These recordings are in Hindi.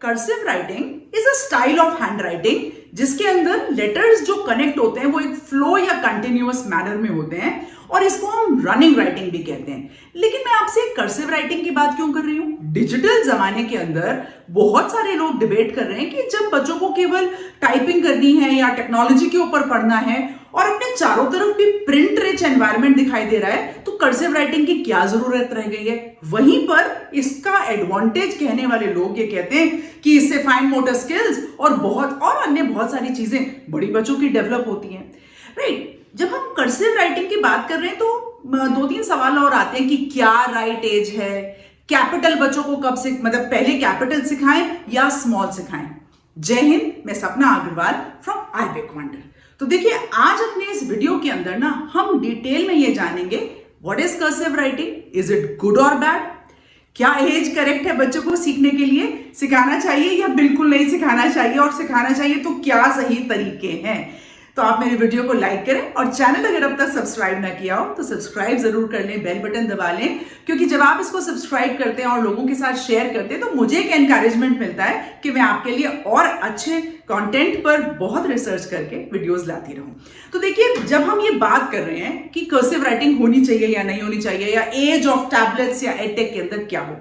Cursive writing is a style of hand writing जिसके अंदर लेटर्स जो कनेक्ट होते हैं वो एक फ्लो या कंटिन्यूअस मैनर में होते हैं और इसको हम रनिंग राइटिंग भी कहते हैं। लेकिन मैं आपसे कर्सिव राइटिंग की बात क्यों कर रही हूं? डिजिटल जमाने के अंदर बहुत सारे लोग डिबेट कर रहे हैं कि जब बच्चों को केवल टाइपिंग करनी है या टेक्नोलॉजी के ऊपर पढ़ना है और अपने चारों तरफ भी प्रिंट रिच एनवायरनमेंट दिखाई दे रहा है तो कर्सिव राइटिंग की क्या जरूरत रह गई है। वहीं पर इसका एडवांटेज कहने वाले लोग ये कहते हैं कि इससे फाइन मोटर स्किल्स और अन्य बहुत सारी चीजें बड़ी बच्चों की डेवलप होती हैं। राइट, जब हम कर्सिव राइटिंग की बात कर रहे हैं तो 2-3 सवाल और आते हैं कि क्या राइट एज है, कैपिटल बच्चों को कब से मतलब पहले कैपिटल सिखाएं या स्मॉल सिखाएं। जय हिंद, मैं सपना अग्रवाल फ्रॉम आईबेक वंडर। तो देखिए, आज अपने इस वीडियो के अंदर ना हम डिटेल में ये जानेंगे what is cursive writing, is it good और बैड, क्या एज करेक्ट है बच्चों को सीखने के लिए, सिखाना चाहिए या बिल्कुल नहीं सिखाना चाहिए, और सिखाना चाहिए तो क्या सही तरीके हैं। तो आप मेरे वीडियो को लाइक करें और चैनल अगर अब तक सब्सक्राइब ना किया हो तो सब्सक्राइब जरूर कर लें, बेल बटन दबा लें, क्योंकि जब आप इसको सब्सक्राइब करते हैं और लोगों के साथ शेयर करते हैं तो मुझे एक एनकरेजमेंट मिलता है कि मैं आपके लिए और अच्छे कंटेंट पर बहुत रिसर्च करके वीडियोस लाती रहूं। तो देखिए, जब हम ये बात कर रहे हैं कि कर्सिव राइटिंग होनी चाहिए या नहीं होनी चाहिए या एज ऑफ टैबलेट्स या एडटेक के अंदर क्या हो,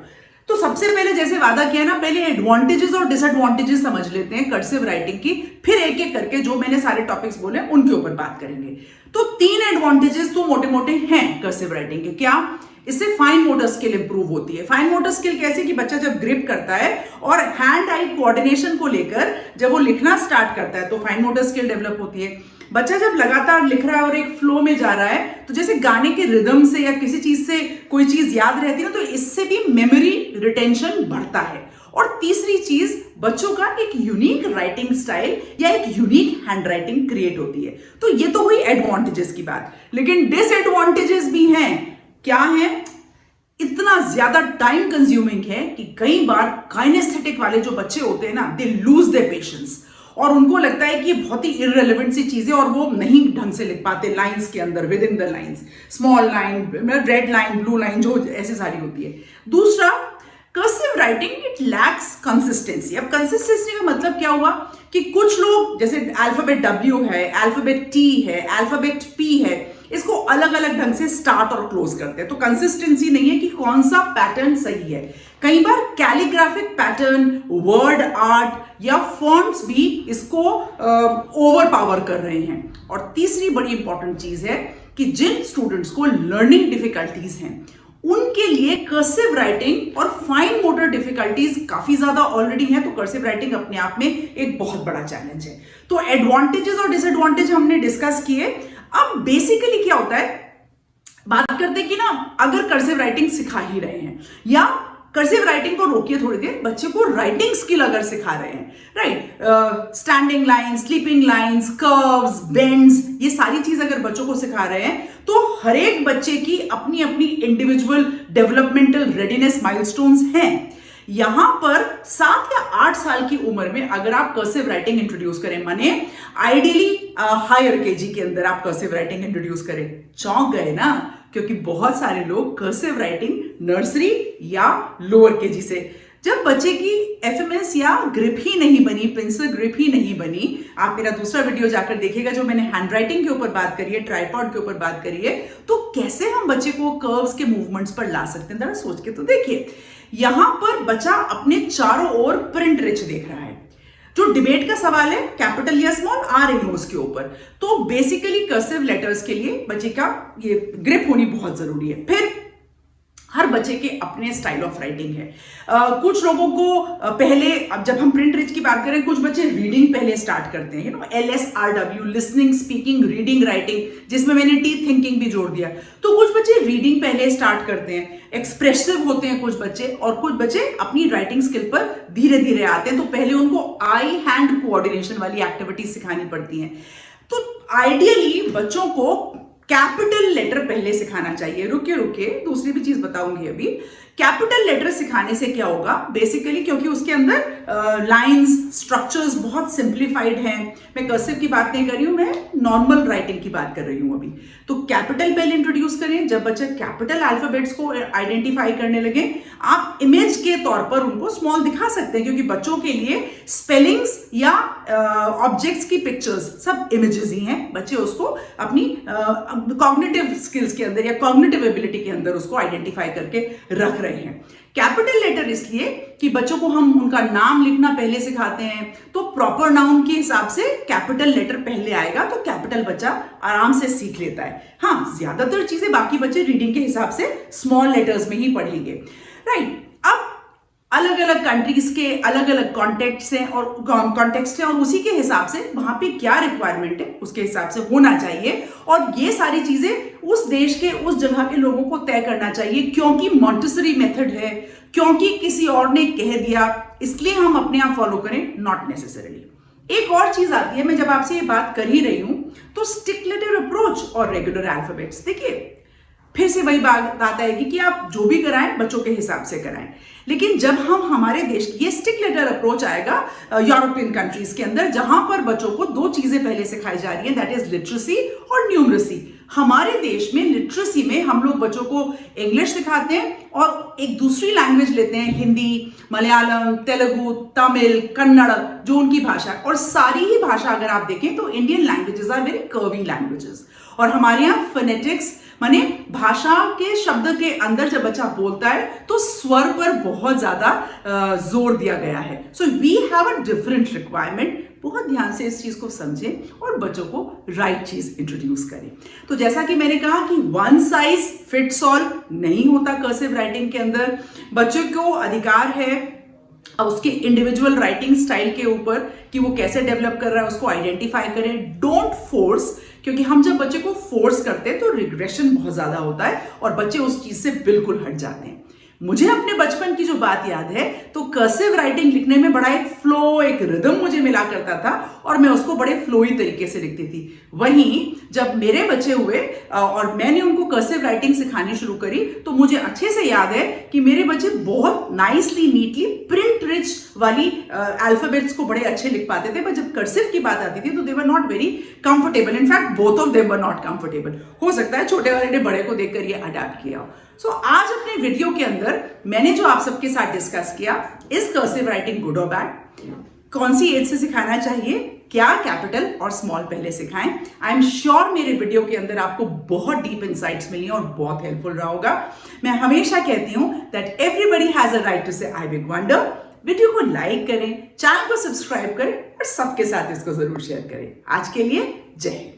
तो सबसे पहले जैसे वादा किया ना, पहले एडवांटेजेस और डिसएडवांटेजेस समझ लेते हैं कर्सिव राइटिंग की, फिर एक एक करके जो मैंने सारे टॉपिक्स बोले उनके ऊपर बात करेंगे। तो 3 एडवांटेजेस तो मोटे मोटे हैं कर्सिव राइटिंग के। क्या? इससे फाइन मोटर स्किल इंप्रूव होती है। फाइन मोटर स्किल कैसे कि बच्चा जब ग्रिप करता है और हैंड आई कोऑर्डिनेशन को लेकर जब वो लिखना स्टार्ट करता है तो फाइन मोटर स्किल डेवलप होती है। बच्चा जब लगातार लिख रहा है और एक फ्लो में जा रहा है तो जैसे गाने के रिदम से या किसी चीज से कोई चीज याद रहती है ना, तो इससे भी मेमोरी रिटेंशन बढ़ता है। और तीसरी चीज, बच्चों का एक यूनिक राइटिंग स्टाइल या एक यूनिक हैंड राइटिंग क्रिएट होती है। तो ये तो हुई एडवांटेजेस की बात, लेकिन डिसएडवांटेजेस भी हैं। क्या है? इतना ज्यादा टाइम कंज्यूमिंग है कि कई बार काइनेस्थेटिक वाले जो बच्चे होते हैं ना, दे लूज देयर पेशेंस और उनको लगता है कि ये बहुत ही इररिलेवेंट सी चीजें और वो नहीं ढंग से लिख पाते लाइंस के अंदर, with in the lines, small line, red line, blue line, जो ऐसे सारी होती है। दूसरा, cursive writing it lacks consistency. अब कंसिस्टेंसी का मतलब क्या हुआ कि कुछ लोग जैसे अल्फाबेट W है, अल्फाबेट T है, अल्फाबेट P है, इसको अलग अलग ढंग से स्टार्ट और क्लोज करते हैं, तो कंसिस्टेंसी नहीं है कि कौन सा पैटर्न सही है। कई बार कैलीग्राफिक पैटर्न, वर्ड आर्ट या फॉन्ट्स भी इसको ओवर पावर कर रहे हैं। और तीसरी बड़ी इंपॉर्टेंट चीज है कि जिन स्टूडेंट्स को लर्निंग डिफिकल्टीज हैं उनके लिए कर्सिव राइटिंग और फाइन मोटर डिफिकल्टीज काफी ज्यादा ऑलरेडी हैं, तो कर्सिव राइटिंग अपने आप में एक बहुत बड़ा चैलेंज है। तो एडवांटेजेस और डिसएडवांटेज हमने डिस्कस किए। अब बेसिकली क्या होता है, बात करते हैं कि ना, अगर कर्सिव राइटिंग सिखा ही रहे हैं या कर्सिव राइटिंग को रोकिए थोड़ी देर, बच्चे को राइटिंग स्किल अगर सिखा रहे हैं, right, standing lines, sleeping lines, curves, bends, ये सारी चीज अगर बच्चों को सिखा रहे हैं तो हर एक बच्चे की अपनी अपनी इंडिविजुअल डेवलपमेंटल रेडीनेस माइलस्टोन्स हैं। यहां पर 7 या 8 साल की उम्र में अगर आप कर्सिव राइटिंग इंट्रोड्यूस करें, माने आइडियली हायर केजी के अंदर आप कर्सिव राइटिंग इंट्रोड्यूस करें, चौंक गए ना, क्योंकि बहुत सारे लोग कर्सिव राइटिंग नर्सरी या लोअर केजी से, जब बच्चे की एफएमएस या ग्रिप ही नहीं बनी, पेंसिल ग्रिप ही नहीं बनी, आप मेरा दूसरा वीडियो जाकर देखिएगा जो मैंने हैंड राइटिंग के ऊपर बात करी है, ट्राइपॉड के ऊपर बात करी है, तो कैसे हम बच्चे को कर्व्स के मूवमेंट्स पर ला सकते हैं, जरा सोच के तो देखिए। यहां पर बच्चा अपने चारों ओर प्रिंट रिच देख रहा है। जो डिबेट का सवाल है, कैपिटल या स्मॉल, आ रही है उसके ऊपर, तो बेसिकली कर्सिव लेटर्स के लिए बच्चे का ये ग्रिप होनी बहुत जरूरी है। फिर हर बच्चे के अपने स्टाइल ऑफ राइटिंग है। कुछ लोगों को पहले, अब जब हम प्रिंट रिच की बात करें, कुछ बच्चे रीडिंग पहले स्टार्ट करते हैं, LSRW, listening, speaking, reading, writing, जिसमें मैंने थिंकिंग भी जोड़ दिया। तो कुछ बच्चे रीडिंग पहले स्टार्ट करते हैं, एक्सप्रेसिव होते हैं कुछ बच्चे, और कुछ बच्चे अपनी राइटिंग स्किल पर धीरे धीरे आते हैं, तो पहले उनको आई हैंड कोऑर्डिनेशन वाली एक्टिविटीज सिखानी पड़ती हैं। तो आइडियली बच्चों को कैपिटल लेटर पहले सिखाना चाहिए। रुकिए, दूसरी भी चीज बताऊंगी अभी कैपिटल लेटर सिखाने से क्या होगा बेसिकली, क्योंकि उसके अंदर लाइंस स्ट्रक्चर्स बहुत सिंप्लीफाइड हैं। मैं कर्सिव की बात नहीं कर रही हूं, मैं नॉर्मल राइटिंग की बात कर रही हूं अभी। तो कैपिटल पहले इंट्रोड्यूस करें। जब बच्चे कैपिटल अल्फाबेट्स को आइडेंटिफाई करने लगे, आप इमेज के तौर पर उनको स्मॉल दिखा सकते हैं, क्योंकि बच्चों के लिए स्पेलिंग्स या ऑब्जेक्ट्स की पिक्चर्स सब इमेजेस ही हैं। बच्चे उसको अपनी कॉग्निटिव स्किल्स के अंदर या कॉग्निटिव एबिलिटी के अंदर उसको आइडेंटिफाई करके रख रहे हैं। कैपिटल लेटर इसलिए कि बच्चों को हम उनका नाम लिखना पहले सिखाते हैं, तो प्रॉपर नाउन के हिसाब से कैपिटल लेटर पहले आएगा, तो कैपिटल बच्चा आराम से सीख लेता है। हाँ, ज्यादातर चीजें बाकी बच्चे रीडिंग के हिसाब से स्मॉल लेटर्स में ही पढ़ेंगे, राइट। अब अलग अलग कंट्रीज के अलग अलग कॉन्टेक्स्ट हैं और उसी के हिसाब से वहां पे क्या रिक्वायरमेंट है उसके हिसाब से होना चाहिए, और ये सारी चीजें उस देश के उस जगह के लोगों को तय करना चाहिए। क्योंकि मॉन्टेसरी मेथड है, क्योंकि किसी और ने कह दिया, इसलिए हम अपने आप फॉलो करें, नॉट नेसेसरीली। एक और चीज आती है, मैं जब आपसे ये बात कर ही रही हूं, तो स्टिक लेटर अप्रोच और रेगुलर अल्फाबेट्स। देखिए, फिर से वही बात आएगी कि आप जो भी कराएं बच्चों के हिसाब से कराएं, लेकिन जब हम हमारे देश ये स्टिक लेटर अप्रोच आएगा यूरोपियन कंट्रीज के अंदर, जहां पर बच्चों को दो चीजें पहले सिखाई जा रही है, दैट इज लिटरेसी और न्यूमरेसी। हमारे देश में लिटरेसी में हम लोग बच्चों को इंग्लिश सिखाते हैं और एक दूसरी लैंग्वेज लेते हैं, हिंदी, मलयालम, तेलुगु, तमिल, कन्नड़, जो उनकी भाषा। और सारी ही भाषा अगर आप देखें तो Indian languages are very curvy languages, और हमारे यहाँ फोनेटिक्स माने भाषा के शब्द के अंदर जब बच्चा बोलता है तो स्वर पर बहुत ज्यादा जोर दिया गया है। So we have a different requirement. बहुत ध्यान से इस चीज को समझें और बच्चों को राइट चीज इंट्रोड्यूस करें। तो जैसा कि मैंने कहा कि वन साइज फिट्स ऑल नहीं होता कर्सिव राइटिंग के अंदर। बच्चों को अधिकार है अब उसके इंडिविजुअल राइटिंग स्टाइल के ऊपर कि वो कैसे डेवलप कर रहा है, उसको आइडेंटिफाई करें। डोंट फोर्स, क्योंकि हम जब बच्चे को फोर्स करते हैं तो रिग्रेशन बहुत ज्यादा होता है और बच्चे उस चीज से बिल्कुल हट जाते हैं। मुझे अपने बचपन की जो बात याद है, तो कर्सिव राइटिंग लिखने में बड़ा एक फ्लो, एक रिदम मुझे मिला करता था और मैं उसको बड़े फ्लोई तरीके से लिखती थी। वहीं जब मेरे बच्चे हुए और मैंने उनको कर्सिव राइटिंग सिखानी शुरू करी, तो मुझे अच्छे से याद है कि मेरे बच्चे बहुत नाइसली, नीटली, प्रिंट रिच वाली अल्फाबेट्स को बड़े अच्छे लिख पाते थे। पर जब कर्सिव की बात आती थी तो they were not very comfortable. In fact both of them were not comfortable. हो सकता है छोटे वाले ने बड़े को देखकर ये अडैप्ट किया। सो आज अपने वीडियो के अंदर मैंने जो आप सबके साथ डिस्कस किया, इज कर्सिव राइटिंग गुड और बैड, कौन सी एज से सिखाना चाहिए, क्या कैपिटल और स्मॉल पहले सिखाएं। आई एम श्योर मेरे वीडियो के अंदर आपको बहुत डीप इंसाइट्स मिली और बहुत हेल्पफुल रहा होगा। मैं हमेशा कहती हूं that everybody has a right to say I big wonder. Video को लाइक करें, चैनल को सब्सक्राइब करें और सबके साथ इसको जरूर शेयर करें। आज के लिए जय हिंद।